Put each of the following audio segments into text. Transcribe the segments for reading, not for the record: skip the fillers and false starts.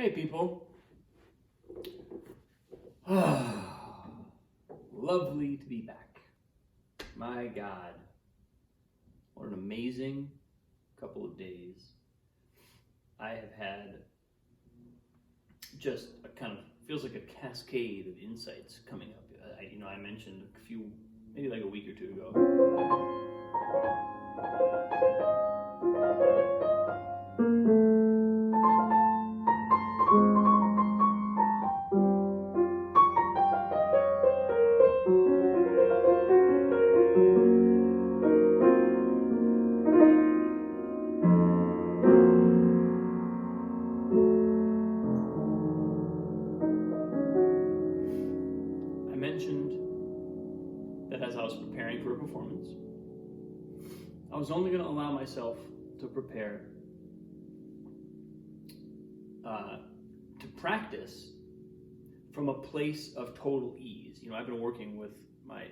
Hey people. Lovely to be back. My God, what an amazing couple of days. I have had just a kind of, feels like a cascade of insights coming up. I mentioned a few, maybe like a week or two ago. That as I was preparing for a performance, I was only going to allow myself to prepare, to practice from a place of total ease. I've been working with my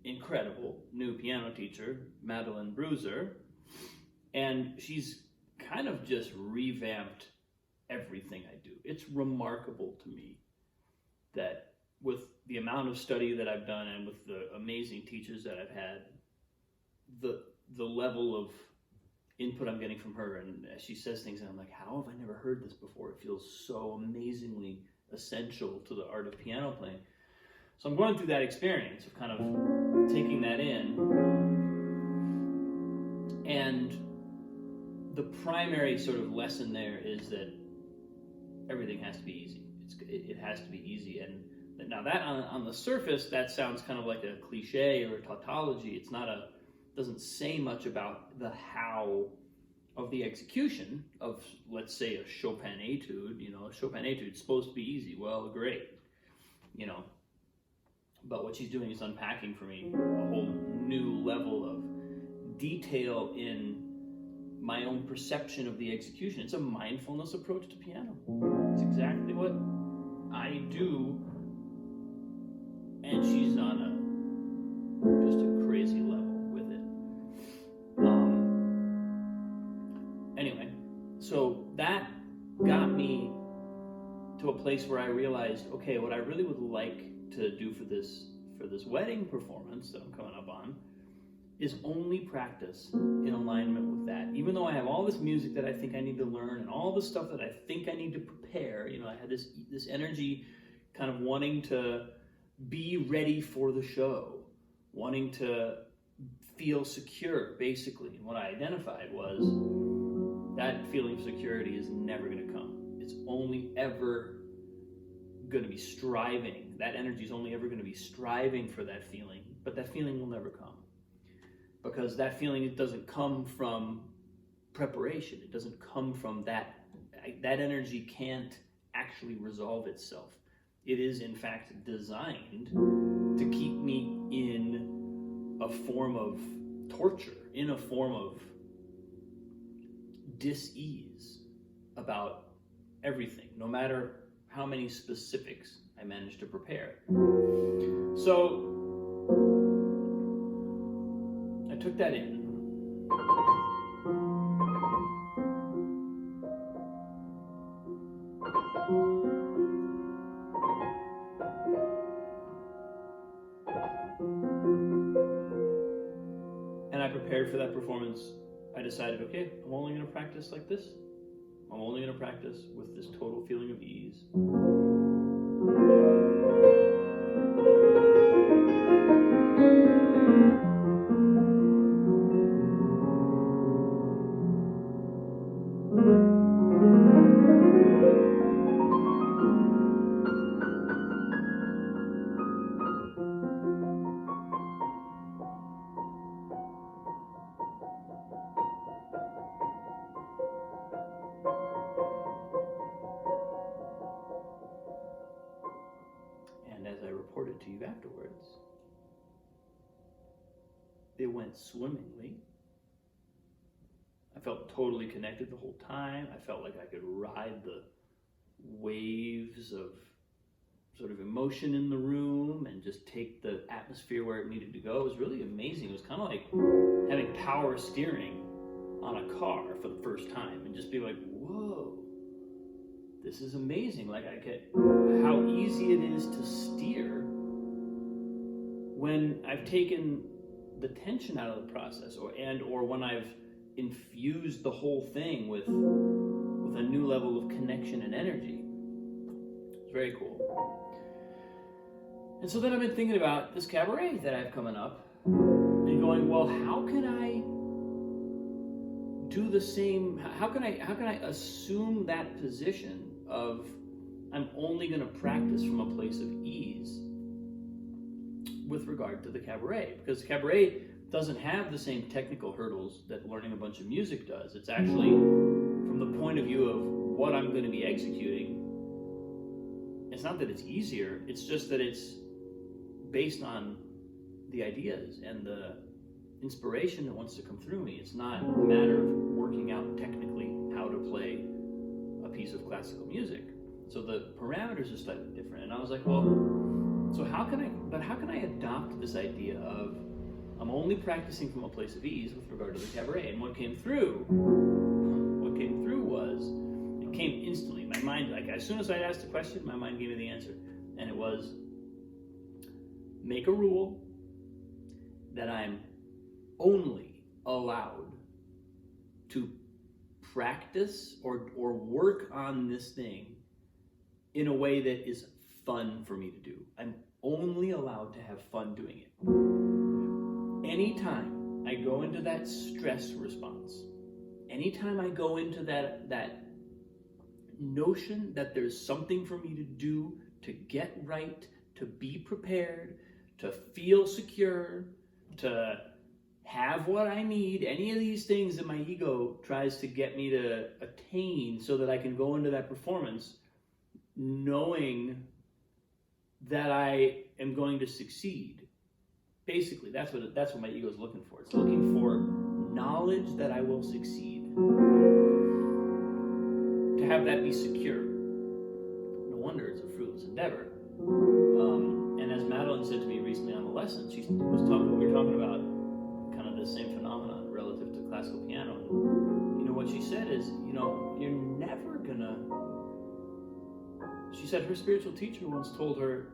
incredible new piano teacher, Madeline, and she's kind of just revamped everything I do. It's remarkable to me that with the amount of study that I've done and with the amazing teachers that I've had, the level of input I'm getting from her, and she says things and I'm like, how have I never heard this before? It feels so amazingly essential to the art of piano playing. So I'm going through that experience of kind of taking that in, and the primary sort of lesson there is that everything has to be easy. It has to be easy. And now that on the surface, that sounds kind of like a cliche or a tautology. Doesn't say much about the how of the execution of, let's say, a Chopin etude. A Chopin etude's supposed to be easy. Well, great. But what she's doing is unpacking for me a whole new level of detail in my own perception of the execution. It's a mindfulness approach to piano. It's exactly what I do. And she's on just a crazy level with it. Anyway, so that got me to a place where I realized, okay, what I really would like to do for this wedding performance that I'm coming up on is only practice in alignment with that. Even though I have all this music that I think I need to learn and all the stuff that I think I need to prepare, I had this energy kind of wanting to be ready for the show, wanting to feel secure, basically. And what I identified was that feeling of security is never going to come. It's only ever going to be striving. That energy is only ever going to be striving for that feeling, but that feeling will never come. Because that feeling, it doesn't come from preparation. It doesn't come from that. That energy can't actually resolve itself. It is, in fact, designed to keep me in a form of torture, in a form of dis-ease about everything, no matter how many specifics I manage to prepare. So I took that in. And I prepared for that performance. I decided, okay, I'm only going to practice like this. I'm only going to practice with this total feeling of ease. As I reported to you afterwards, it went swimmingly. I felt totally connected the whole time. I felt like I could ride the waves of sort of emotion in the room and just take the atmosphere where it needed to go. It was really amazing. It was kind of like having power steering on a car for the first time and just be like, whoa, this is amazing. Like, I get how easy it is to steer when I've taken the tension out of the process, or when I've infused the whole thing with a new level of connection and energy. It's very cool. And so then I've been thinking about this cabaret that I have coming up and going, well, how can I do the same? How can I assume that position of I'm only going to practice from a place of ease with regard to the cabaret? Because cabaret doesn't have the same technical hurdles that learning a bunch of music does. It's actually, from the point of view of what I'm going to be executing, it's not that it's easier, it's just that it's based on the ideas and the inspiration that wants to come through me. It's not a matter of working out technically how to play a piece of classical music. So the parameters are slightly different. And I was like, well, so how can I adopt this idea of I'm only practicing from a place of ease with regard to the cabaret? And what came through was, it came instantly. My mind, like, as soon as I asked the question, my mind gave me the answer. And it was, make a rule that I'm only allowed to practice or work on this thing in a way that is fun for me to do. I'm only allowed to have fun doing it. Anytime I go into that stress response, anytime I go into that notion that there's something for me to do, to get right, to be prepared, to feel secure, to have what I need, any of these things that my ego tries to get me to attain so that I can go into that performance knowing that I am going to succeed. Basically, that's what my ego is looking for. It's looking for knowledge that I will succeed. To have that be secure. No wonder it's a fruitless endeavor. And as Madeline said to me recently on the lesson, we were talking about kind of the same phenomenon relative to classical piano. And, what she said is, you're never gonna. She said her spiritual teacher once told her,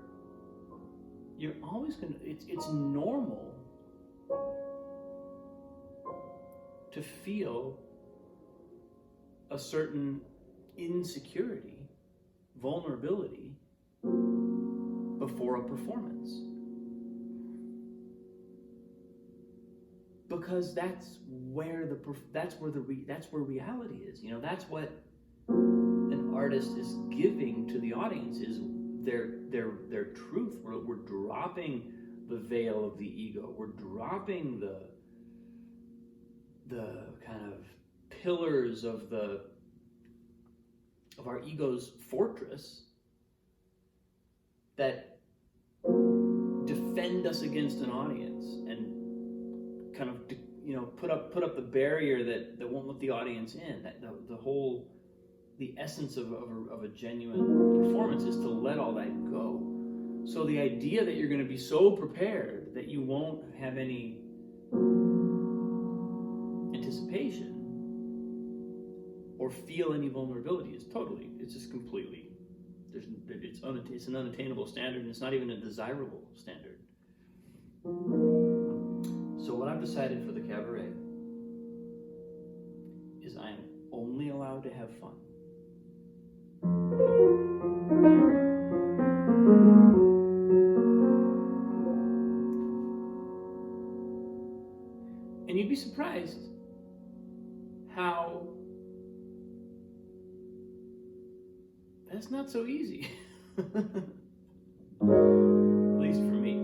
you're always gonna. It's normal to feel a certain insecurity, vulnerability before a performance, because that's where reality is. That's what an artist is giving to the audience, is their truth. We're dropping the veil of the ego. We're dropping the kind of pillars of our ego's fortress that defend us against an audience and kind of put up the barrier that won't let the audience in. That the essence of a genuine performance is to let all that go. So the idea that you're going to be so prepared that you won't have any anticipation or feel any vulnerability it's just completely, it's an unattainable standard, and it's not even a desirable standard. So what I've decided for the cabaret is I am only allowed to have fun. And you'd be surprised how that's not so easy. At least for me.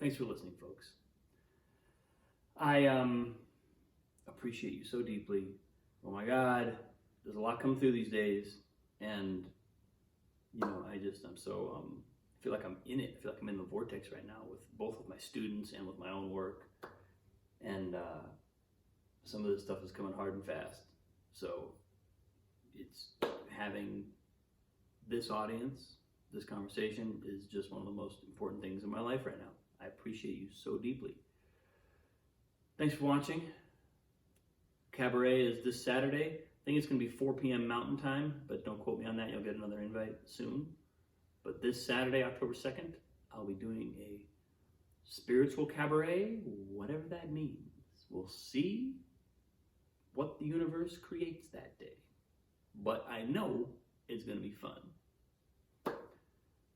Thanks for listening, folks. I appreciate you so deeply. Oh my God, there's a lot coming through these days, and I'm so I feel like I'm in it. I feel like I'm in the vortex right now with both of my students and with my own work, and some of this stuff is coming hard and fast. So it's having this audience, this conversation is just one of the most important things in my life right now. I appreciate you so deeply. Thanks for watching. Cabaret is this Saturday. I think it's going to be 4 p.m. Mountain Time, but don't quote me on that. You'll get another invite soon. But this Saturday, October 2nd, I'll be doing a spiritual cabaret, whatever that means. We'll see what the universe creates that day. But I know it's going to be fun.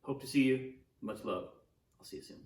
Hope to see you. Much love. I'll see you soon.